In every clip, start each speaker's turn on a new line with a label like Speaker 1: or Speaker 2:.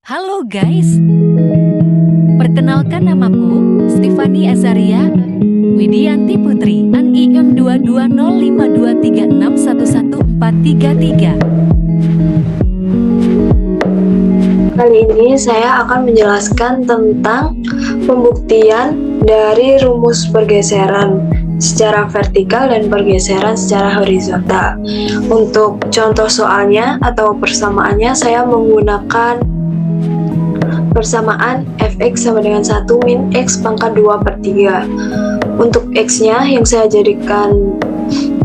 Speaker 1: Halo guys, perkenalkan namaku Stefani Azaria Widianti Putri, NIM 2205236111433.
Speaker 2: Kali ini saya akan menjelaskan tentang pembuktian dari rumus pergeseran secara vertikal dan pergeseran secara horizontal. Untuk contoh soalnya atau persamaannya, saya menggunakan persamaan fx sama dengan 1 min x pangkat 2 per 3. Untuk x-nya yang saya jadikan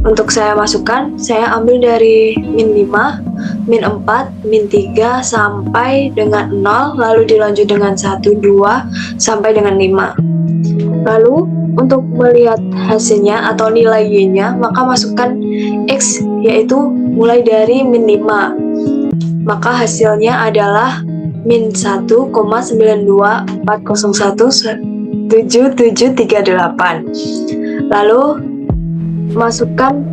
Speaker 2: untuk saya masukkan, saya ambil dari min 5, min 4, min 3 sampai dengan 0, lalu dilanjut dengan 1, 2, sampai dengan 5. Lalu untuk melihat hasilnya atau nilai y-nya, maka masukkan x, yaitu mulai dari min 5. Maka hasilnya adalah min 1,924017738. Lalu masukkan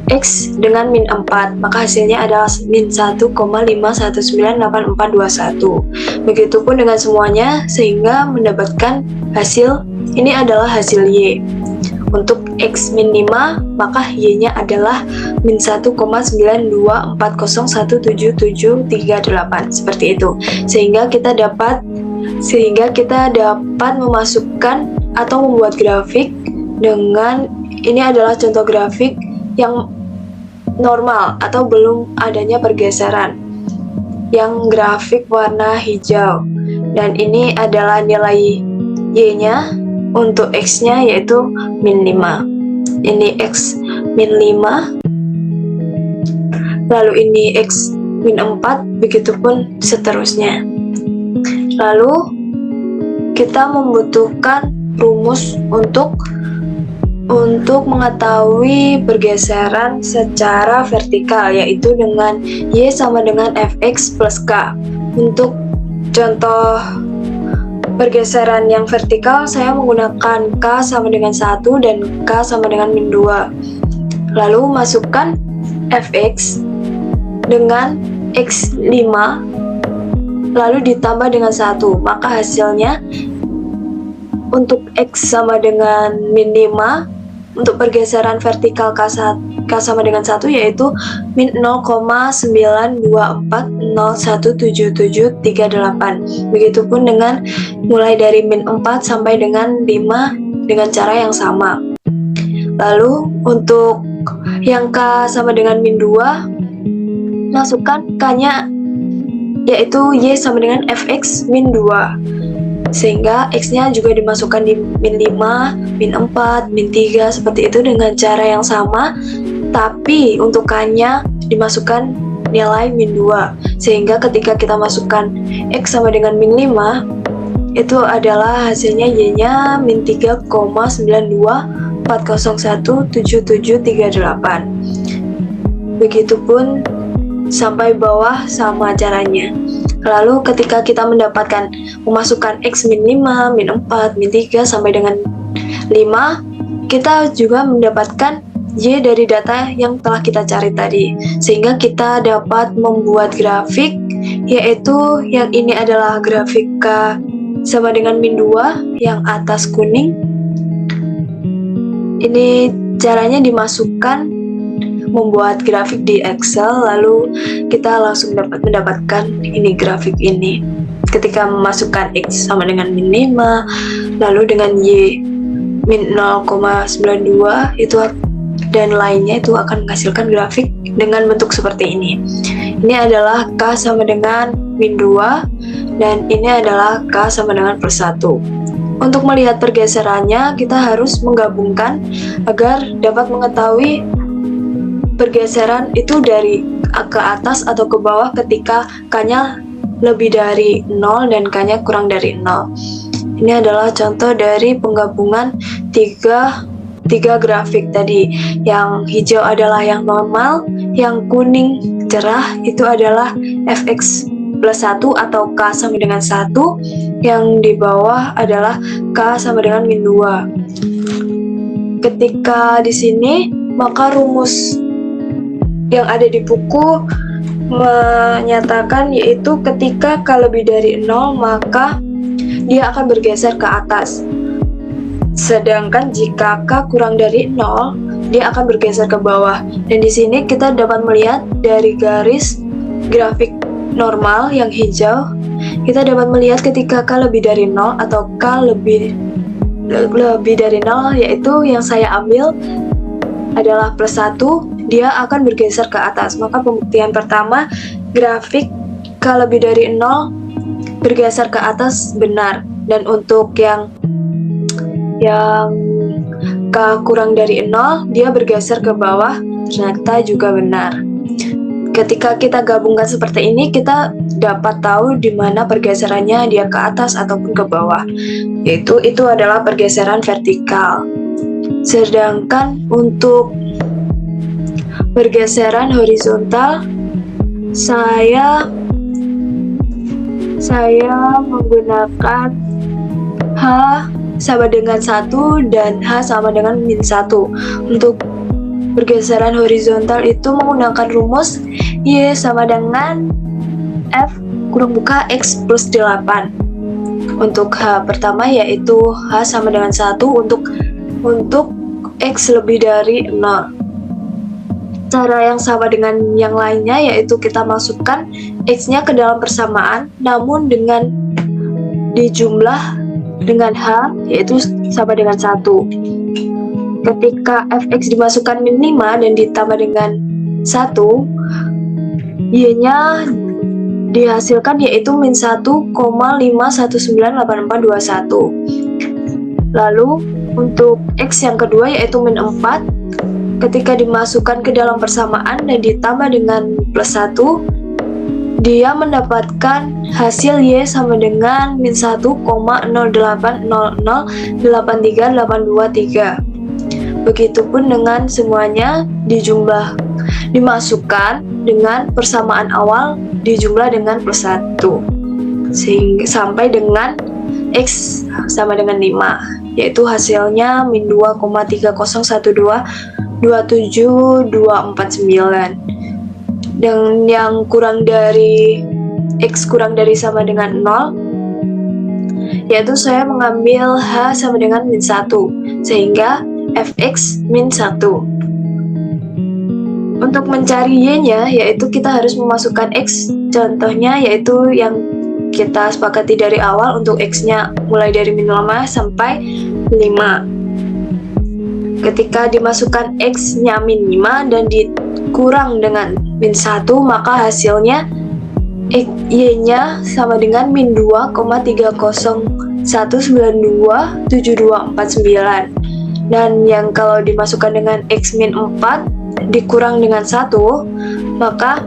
Speaker 2: x dengan min 4, maka hasilnya adalah min 1,5198421. Begitupun dengan semuanya sehingga mendapatkan hasil ini adalah hasil y. Untuk x min 5, maka y-nya adalah min 1,924017738, seperti itu. Sehingga kita dapat memasukkan atau membuat grafik dengan ini adalah contoh grafik yang normal atau belum adanya pergeseran, yang grafik warna hijau, dan ini adalah nilai y-nya. Untuk x-nya yaitu min 5. Ini x min 5, lalu ini x min 4, begitupun seterusnya. Lalu kita membutuhkan rumus untuk mengetahui pergeseran secara vertikal, yaitu dengan y sama dengan fx plus k. Untuk contoh pergeseran yang vertikal, saya menggunakan k sama dengan 1 dan k sama dengan min 2. Lalu masukkan fx dengan x 5, lalu ditambah dengan 1, maka hasilnya untuk x sama dengan min 5, untuk pergeseran vertikal k sama dengan 1 yaitu min 0,924017738. Begitupun dengan mulai dari min 4 sampai dengan 5 dengan cara yang sama. Lalu untuk yang k sama dengan min 2, masukkan k-nya yaitu y sama dengan fx min 2. Sehingga x-nya juga dimasukkan di min 5, min 4, min 3, seperti itu dengan cara yang sama. Tapi untuk k-nya dimasukkan nilai min 2. Sehingga ketika kita masukkan x sama dengan min 5, itu adalah hasilnya y-nya min 3,924017738. Begitupun sampai bawah sama caranya. Lalu ketika kita memasukkan x min 5, min 4, min 3 sampai dengan 5, kita juga mendapatkan y dari data yang telah kita cari tadi. Sehingga kita dapat membuat grafik, yaitu yang ini adalah grafik k sama dengan min 2, yang atas kuning. Ini caranya dimasukkan membuat grafik di Excel, lalu kita langsung dapat mendapatkan ini grafik ini. Ketika memasukkan x sama dengan min 5, lalu dengan y min 0,92 itu dan lainnya, itu akan menghasilkan grafik dengan bentuk seperti ini. Ini adalah k sama dengan min 2, dan ini adalah k sama dengan plus 1. Untuk melihat pergeserannya, kita harus menggabungkan agar dapat mengetahui pergeseran itu dari ke atas atau ke bawah ketika k-nya lebih dari 0 dan k-nya kurang dari 0. Ini adalah contoh dari penggabungan tiga grafik tadi. Yang hijau adalah yang normal, yang kuning cerah itu adalah fx plus 1 atau k sama dengan 1, yang di bawah adalah k sama dengan min 2. Ketika di sini, maka rumus yang ada di buku menyatakan, yaitu ketika K lebih dari 0 maka dia akan bergeser ke atas. Sedangkan jika K kurang dari 0, dia akan bergeser ke bawah. Dan di sini kita dapat melihat dari garis grafik normal yang hijau, kita dapat melihat ketika K lebih dari 0 atau K lebih dari 0, yaitu yang saya ambil adalah +1, dia akan bergeser ke atas. Maka pembuktian pertama, grafik K lebih dari 0 bergeser ke atas benar. Dan untuk yang K kurang dari 0, dia bergeser ke bawah, ternyata juga benar. Ketika kita gabungkan seperti ini, kita dapat tahu di mana pergeserannya, dia ke atas ataupun ke bawah. Yaitu itu adalah pergeseran vertikal. Sedangkan untuk pergeseran horizontal, saya menggunakan H sama dengan 1 dan H sama dengan -1. Untuk pergeseran horizontal itu menggunakan rumus Y sama dengan F kurang buka X plus 8. Untuk H pertama yaitu H sama dengan 1 untuk X lebih dari 0. Cara yang sama dengan yang lainnya yaitu kita masukkan X-nya ke dalam persamaan, namun dengan dijumlah dengan H yaitu sama dengan 1. Ketika fx dimasukkan -5 dan ditambah dengan 1, y-nya dihasilkan yaitu -1,5198421. Lalu untuk x yang kedua yaitu -4, ketika dimasukkan ke dalam persamaan dan ditambah dengan +1, dia mendapatkan hasil Y sama dengan -1,080082383. Begitupun dengan semuanya dimasukkan dengan persamaan awal dijumlah dengan +1 sehingga sampai dengan X sama dengan 5, yaitu hasilnya -2,3012272449. Dan yang kurang dari X kurang dari sama dengan 0, yaitu saya mengambil H sama dengan -1 sehingga fx -1. Untuk mencari y-nya yaitu kita harus memasukkan x, contohnya yaitu yang kita sepakati dari awal untuk x-nya mulai dari -5 sampai 5. Ketika dimasukkan x-nya -5 dan dikurang dengan -1, maka hasilnya y-nya sama dengan -2,3019272449. Dan yang kalau dimasukkan dengan x-4 dikurang dengan 1, maka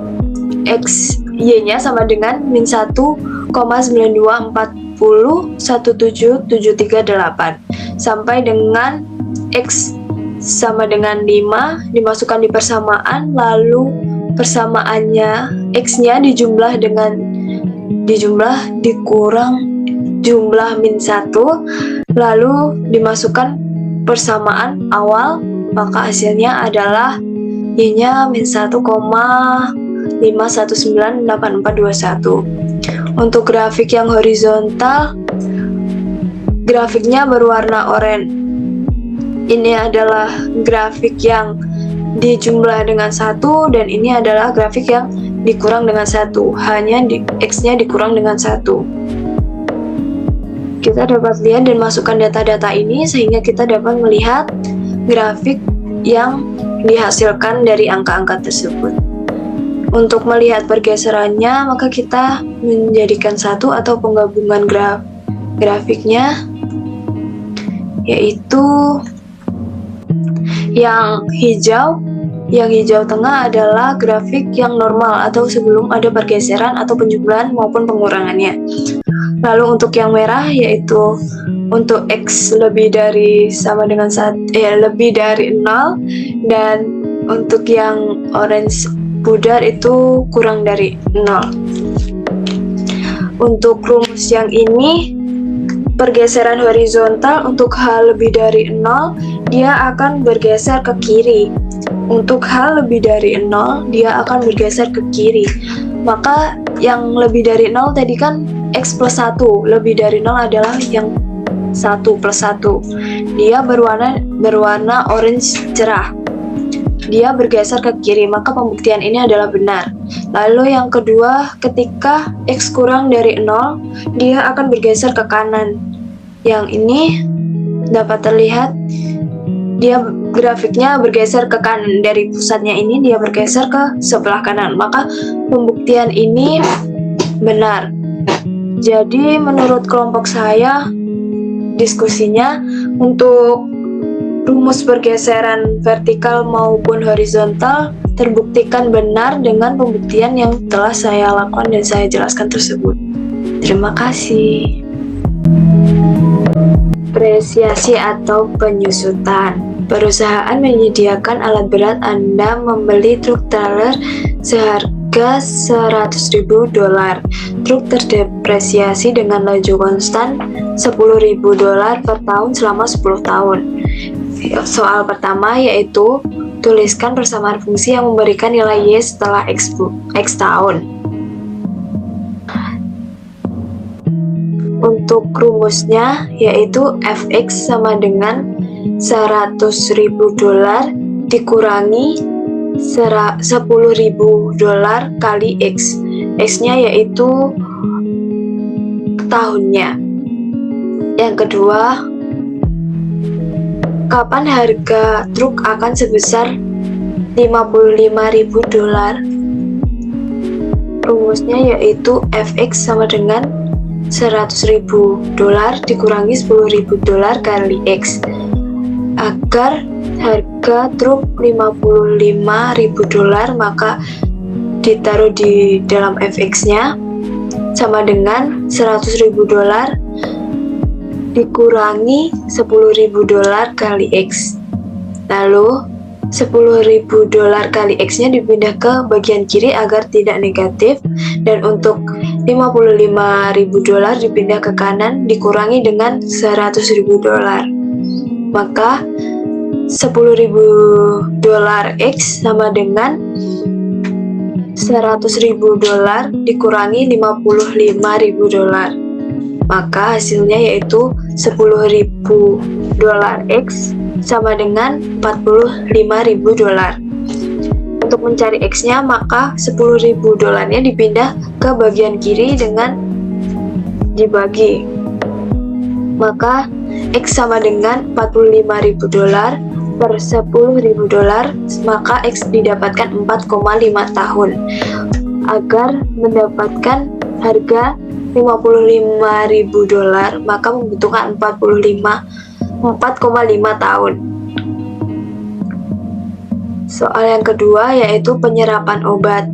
Speaker 2: y-nya sama dengan -1,9240177338 sampai dengan x sama dengan 5 dimasukkan di persamaan, lalu persamaannya x-nya dikurang jumlah -1, lalu dimasukkan persamaan awal, maka hasilnya adalah y-nya -1,5198421. Untuk grafik yang horizontal, grafiknya berwarna oranye. Ini adalah grafik yang dijumlah dengan 1 dan ini adalah grafik yang dikurang dengan 1, hanya X-nya dikurang dengan 1. Kita dapat lihat dan masukkan data-data ini sehingga kita dapat melihat grafik yang dihasilkan dari angka-angka tersebut. Untuk melihat pergeserannya, maka kita menjadikan satu atau penggabungan grafiknya, yaitu yang hijau tengah adalah grafik yang normal atau sebelum ada pergeseran atau penjumlahan maupun pengurangannya. Lalu untuk yang merah yaitu untuk X lebih dari sama dengan lebih dari 0, dan untuk yang orange pudar itu kurang dari 0. Untuk rumus yang ini, pergeseran horizontal untuk H lebih dari 0 dia akan bergeser ke kiri, Untuk hal lebih dari 0, dia akan bergeser ke kiri. Maka yang lebih dari 0 tadi kan X plus 1, lebih dari 0 adalah yang 1 plus 1. Dia berwarna orange cerah. Dia bergeser ke kiri, maka pembuktian ini adalah benar. Lalu yang kedua, ketika X kurang dari 0, dia akan bergeser ke kanan. Yang ini dapat terlihat dia grafiknya bergeser ke kanan, dari pusatnya ini dia bergeser ke sebelah kanan, maka pembuktian ini benar. Jadi menurut kelompok saya, diskusinya untuk rumus pergeseran vertikal maupun horizontal terbuktikan benar dengan pembuktian yang telah saya lakukan dan saya jelaskan tersebut. Terima kasih. Apresiasi atau penyusutan. Perusahaan menyediakan alat berat. Anda membeli truk trailer seharga $100.000. Truk terdepresiasi dengan laju konstan $10.000 per tahun selama 10 tahun. Soal pertama yaitu tuliskan persamaan fungsi yang memberikan nilai Y setelah X tahun. Untuk rumusnya yaitu Fx sama dengan $100.000 dikurangi $10.000 kali X. X-nya yaitu tahunnya. Yang kedua, kapan harga truk akan sebesar $55.000? Rumusnya yaitu Fx sama dengan $100.000 dikurangi $10.000 kali X. Agar harga truk $55.000, maka ditaruh di dalam Fx-nya sama dengan $100.000 dikurangi $10.000 kali X. Lalu $10.000 kali X-nya dipindah ke bagian kiri agar tidak negatif, dan untuk $55.000 dipindah ke kanan dikurangi dengan $100.000. Maka $10.000 X sama dengan $100.000 dikurangi $55.000. Maka hasilnya yaitu $10.000 X sama dengan $45.000. Untuk mencari X-nya, maka $10.000-nya dipindah ke bagian kiri dengan dibagi. Maka X sama dengan $45.000 per $10.000, maka X didapatkan 4,5 tahun. Agar mendapatkan harga $55.000, maka membutuhkan 4,5 tahun. Soal yang kedua yaitu penyerapan obat.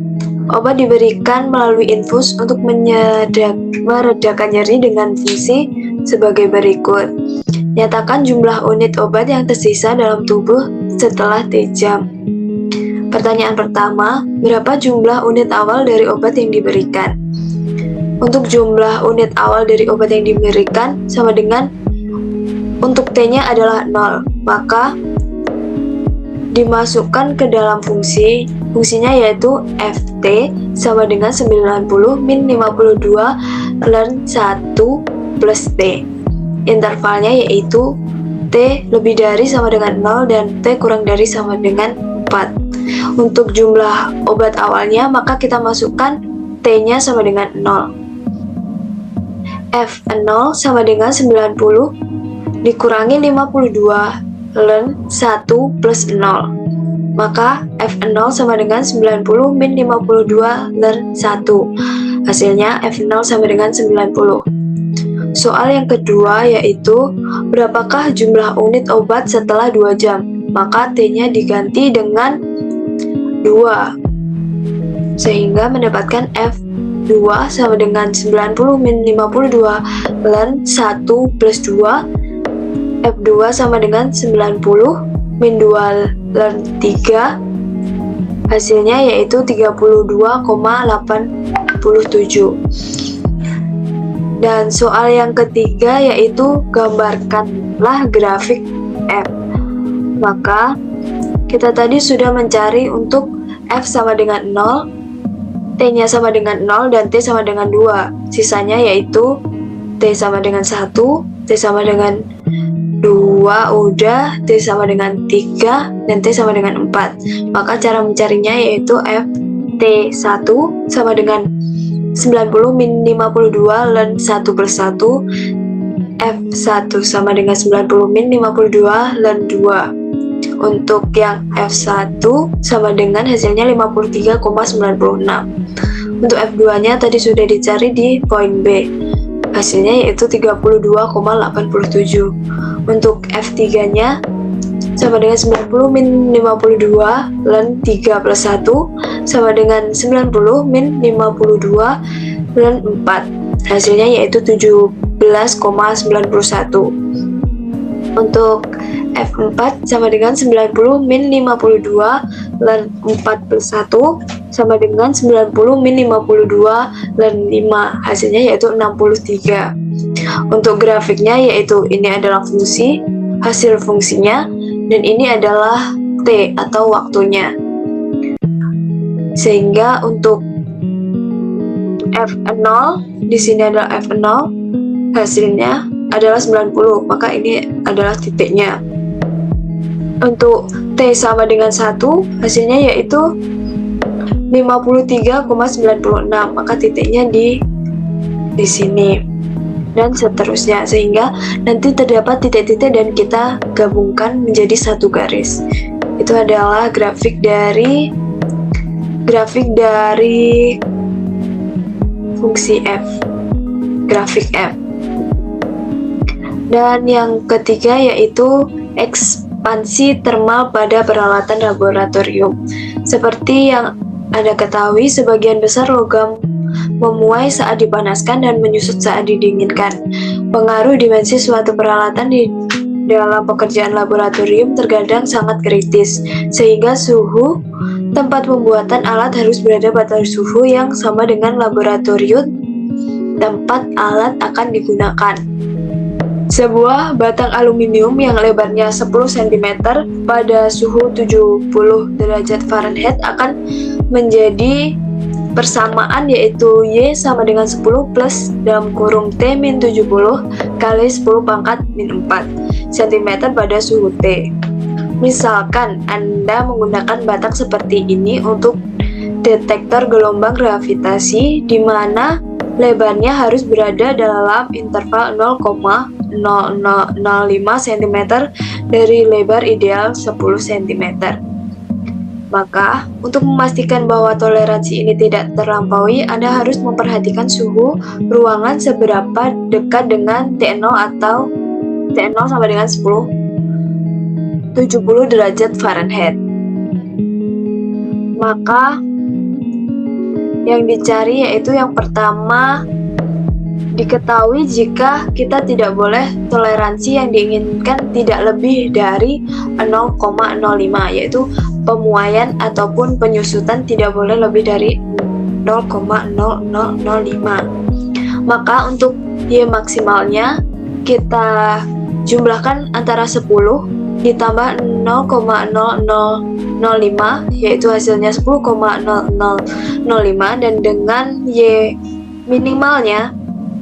Speaker 2: Obat diberikan melalui infus untuk meredakan nyeri dengan fungsi sebagai berikut. Nyatakan jumlah unit obat yang tersisa dalam tubuh setelah T jam. Pertanyaan pertama, berapa jumlah unit awal dari obat yang diberikan? Untuk jumlah unit awal dari obat yang diberikan sama dengan untuk T-nya adalah 0, maka dimasukkan ke dalam fungsinya yaitu Ft sama dengan 90 min 52 ln 1 plus T. Intervalnya yaitu T lebih dari sama dengan 0 dan T kurang dari sama dengan 4. Untuk jumlah obat awalnya, maka kita masukkan T-nya sama dengan 0. F0 sama dengan 90 dikurangi 52 ln 1 plus 0. Maka F0 sama dengan 90 min 52 ln 1. Hasilnya F0 sama dengan 90. Soal yang kedua yaitu berapakah jumlah unit obat setelah 2 jam? Maka T-nya diganti dengan 2 sehingga mendapatkan F2 sama dengan 90 min 52 ln 1 plus 2. F2 sama dengan 90 min 2 ln 3. Hasilnya yaitu 32,87. Dan soal yang ketiga yaitu gambarkanlah grafik F. Maka kita tadi sudah mencari untuk F sama dengan 0, T-nya sama dengan 0, dan T sama dengan 2. Sisanya yaitu T sama dengan 1, T sama dengan 2 udah, T sama dengan 3, dan T sama dengan 4. Maka cara mencarinya yaitu F T1 sama dengan 90 min 52 ln 1 plus 1, F1 sama dengan 90 min 52 ln 2. Untuk yang F1 sama dengan hasilnya 53,96. Untuk F2 nya tadi sudah dicari di poin B, hasilnya yaitu 32,87. Untuk F3 nya sama dengan 90 min 52 ln 3 plus 1 sama dengan 90 min 52 ln 4, hasilnya yaitu 17,91. Untuk F4 sama dengan 90 min 52 ln 4 plus 1 sama dengan 90 min 52 ln 5, hasilnya yaitu 63. Untuk grafiknya yaitu ini adalah fungsi, hasil fungsinya, dan ini adalah T atau waktunya. Sehingga untuk F0 di sini adalah F0, hasilnya adalah 90, maka ini adalah titiknya. Untuk T sama dengan 1, hasilnya yaitu 53,96, maka titiknya di sini, dan seterusnya, sehingga nanti terdapat titik-titik dan kita gabungkan menjadi satu garis. Itu adalah grafik dari fungsi F, grafik F. Dan yang ketiga yaitu ekspansi termal pada peralatan laboratorium. Seperti yang Anda ketahui, sebagian besar logam memuai saat dipanaskan dan menyusut saat didinginkan. Pengaruh dimensi suatu peralatan di dalam pekerjaan laboratorium terkadang sangat kritis, sehingga suhu tempat pembuatan alat harus berada pada suhu yang sama dengan laboratorium tempat alat akan digunakan. Sebuah batang aluminium yang lebarnya 10 cm pada suhu 70 derajat Fahrenheit akan menjadi persamaan yaitu Y sama dengan 10 plus dalam kurung T min 70 kali 10 pangkat min 4 cm pada suhu T. Misalkan Anda menggunakan batang seperti ini untuk detektor gelombang gravitasi di mana lebarnya harus berada dalam interval 0,0005 cm dari lebar ideal 10 cm. Maka, untuk memastikan bahwa toleransi ini tidak terlampaui, Anda harus memperhatikan suhu ruangan seberapa dekat dengan T0 atau T0 sama dengan 70 derajat Fahrenheit. Maka, yang dicari yaitu yang pertama, diketahui jika kita tidak boleh toleransi yang diinginkan tidak lebih dari 0,05, yaitu pemuaian ataupun penyusutan tidak boleh lebih dari 0,0005. Maka untuk Y maksimalnya kita jumlahkan antara 10 ditambah 0,0005, yaitu hasilnya 10,0005, dan dengan Y minimalnya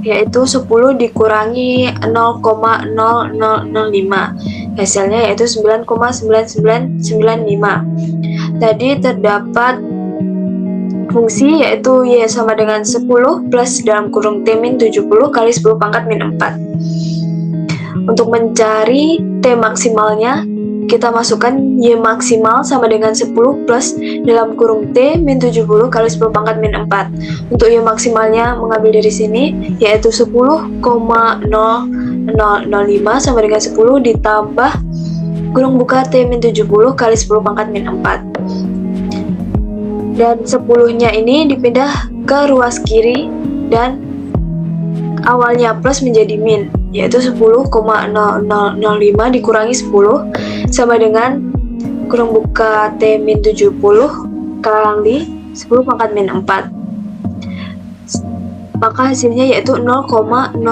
Speaker 2: yaitu 10 dikurangi 0,0005, hasilnya yaitu 9,9995. Tadi terdapat fungsi yaitu Y sama dengan 10 plus dalam kurung T min 70 kali 10 pangkat min 4. Untuk mencari T maksimalnya, kita masukkan Y maksimal sama dengan 10 plus dalam kurung T min 70 kali 10 pangkat min 4. Untuk Y maksimalnya mengambil dari sini, yaitu 10,0005 sama dengan 10 ditambah kurung buka T min 70 kali 10 pangkat min 4. Dan 10-nya ini dipindah ke ruas kiri dan awalnya plus menjadi min, yaitu 10,0005 dikurangi 10 sama dengan kurung buka T min 70 kali 10 pangkat min 4. maka hasilnya yaitu 0,0005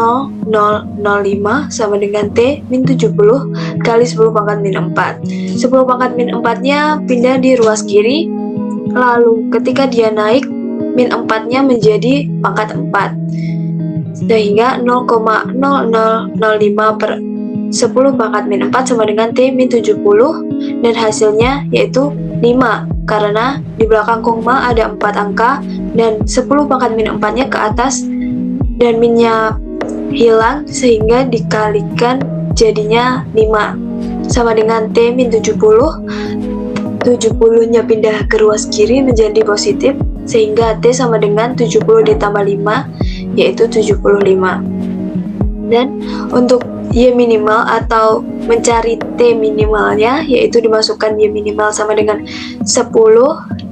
Speaker 2: sama dengan T min 70 kali 10 pangkat min 4. 10 pangkat min 4-nya pindah di ruas kiri, lalu ketika dia naik, min 4-nya menjadi pangkat 4. Sehingga 0,0005 per 10 pangkat min 4 sama dengan T min 70, dan hasilnya yaitu 5, karena di belakang koma ada 4 angka dan 10 pangkat min 4-nya ke atas dan minnya hilang sehingga dikalikan jadinya 5 sama dengan T min 70. 70-nya pindah ke ruas kiri menjadi positif sehingga T sama dengan 70 ditambah 5 yaitu 75. Dan untuk Y minimal atau mencari T minimalnya yaitu dimasukkan Y minimal sama dengan 10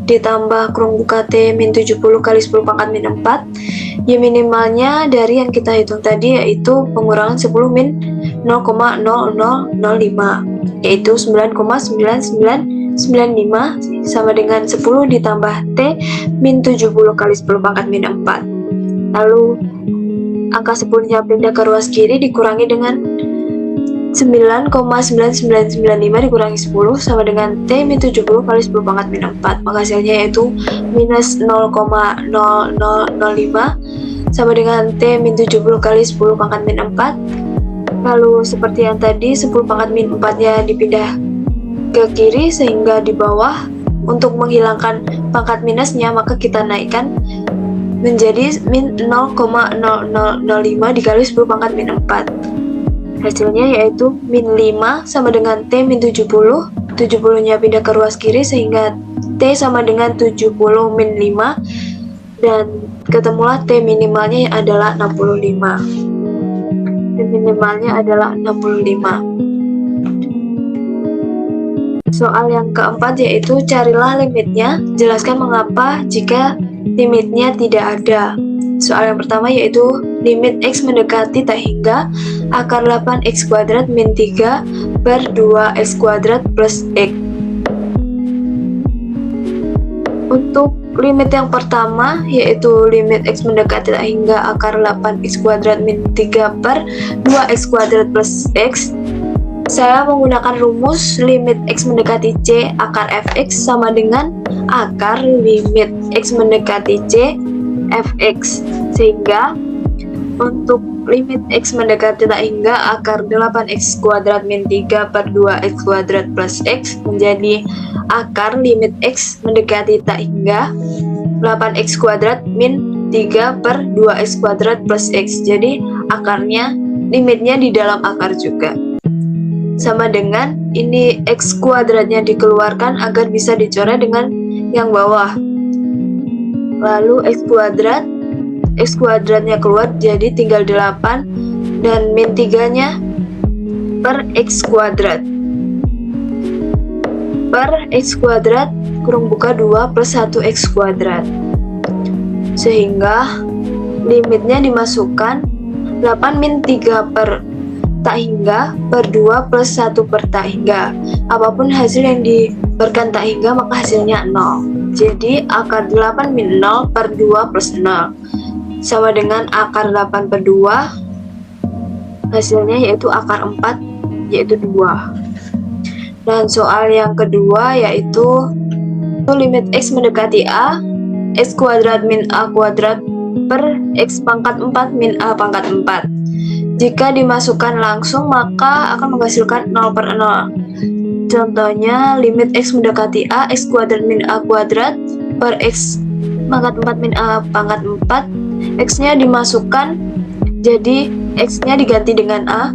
Speaker 2: ditambah kurung buka T min 70 kali 10 pangkat min 4. Y minimalnya dari yang kita hitung tadi yaitu pengurangan 10 min 0,0005 yaitu 9,9995 sama dengan 10 ditambah T min 70 kali 10 pangkat min 4. Lalu angka 10-nya pindah ke ruas kiri dikurangi dengan 9,9995 dikurangi 10 sama dengan T min 70 kali 10 pangkat min 4. Maka hasilnya yaitu minus 0,0005 sama dengan T min 70 kali 10 pangkat min 4. Lalu seperti yang tadi 10 pangkat min 4-nya dipindah ke kiri sehingga di bawah untuk menghilangkan pangkat minusnya maka kita naikkan menjadi min 0,0005 dikali 10 pangkat min 4. Hasilnya yaitu min 5 sama dengan T min 70. 70-nya pindah ke ruas kiri sehingga T sama dengan 70 min 5 dan ketemulah T minimalnya yang adalah 65. T minimalnya adalah 65. Soal yang keempat yaitu carilah limitnya, jelaskan mengapa jika limitnya tidak ada. Soal yang pertama yaitu limit X mendekati tak hingga akar 8X kuadrat min 3 per 2X kuadrat plus X. Untuk limit yang pertama yaitu limit X mendekati tak hingga akar 8X kuadrat min 3 per 2X kuadrat plus X, saya menggunakan rumus limit X mendekati C akar fx sama dengan akar limit X mendekati C fx, sehingga untuk limit X mendekati tak hingga akar 8X kuadrat min 3 per 2X kuadrat plus X menjadi akar limit X mendekati tak hingga 8X kuadrat min 3 per 2X kuadrat plus X. Jadi akarnya, limitnya di dalam akar juga. Sama dengan ini X kuadratnya dikeluarkan agar bisa dicoret dengan yang bawah. Lalu X kuadratnya keluar jadi tinggal 8 dan min 3-nya per X kuadrat kurung buka 2 plus 1X kuadrat, sehingga limitnya dimasukkan 8 min 3 per tak hingga per 2 plus 1 per tak hingga. Apapun hasil yang diberikan tak hingga maka hasilnya 0. Jadi akar 8 min 0 per 2 plus 0 sama dengan akar 8 per 2, hasilnya yaitu akar 4 yaitu 2. Dan soal yang kedua yaitu limit X mendekati A, X kuadrat min A kuadrat per X pangkat 4 min A pangkat 4. Jika dimasukkan langsung maka akan menghasilkan 0 per 0. Contohnya limit X mendekati A, X kuadrat min A kuadrat per X pangkat 4 min A pangkat 4. X-nya dimasukkan jadi X-nya diganti dengan A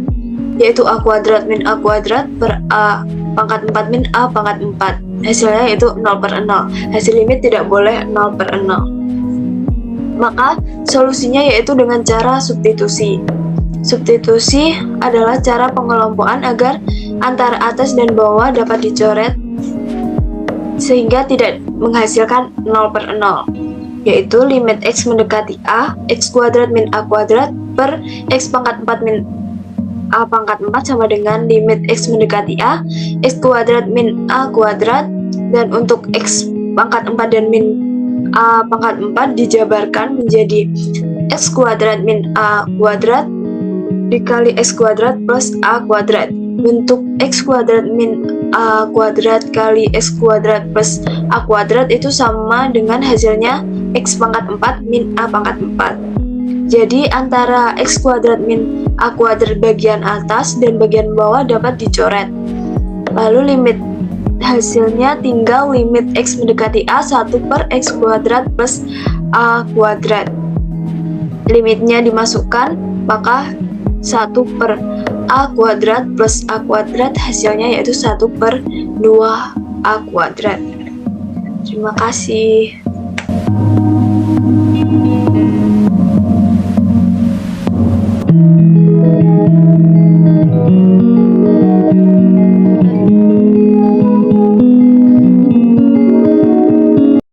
Speaker 2: yaitu A kuadrat min A kuadrat per A pangkat 4 min A pangkat 4. Hasilnya yaitu 0 per 0. Hasil limit tidak boleh 0 per 0. Maka solusinya yaitu dengan cara substitusi. Substitusi adalah cara pengelompokan agar antara atas dan bawah dapat dicoret sehingga tidak menghasilkan 0 per 0, yaitu limit X mendekati A, X kuadrat min A kuadrat per X pangkat 4 min A pangkat 4 sama dengan limit X mendekati A, X kuadrat min A kuadrat, dan untuk X pangkat 4 dan min A pangkat 4 dijabarkan menjadi X kuadrat min A kuadrat dikali X kuadrat plus A kuadrat. Bentuk X kuadrat min A kuadrat kali X kuadrat plus A kuadrat itu sama dengan hasilnya X pangkat 4 min A pangkat 4. Jadi antara X kuadrat min A kuadrat bagian atas dan bagian bawah dapat dicoret. Lalu limit hasilnya tinggal limit X mendekati A 1 per X kuadrat plus A kuadrat. Limitnya dimasukkan, maka 1 per A kuadrat plus A kuadrat hasilnya yaitu 1 per 2 A kuadrat. Terima kasih.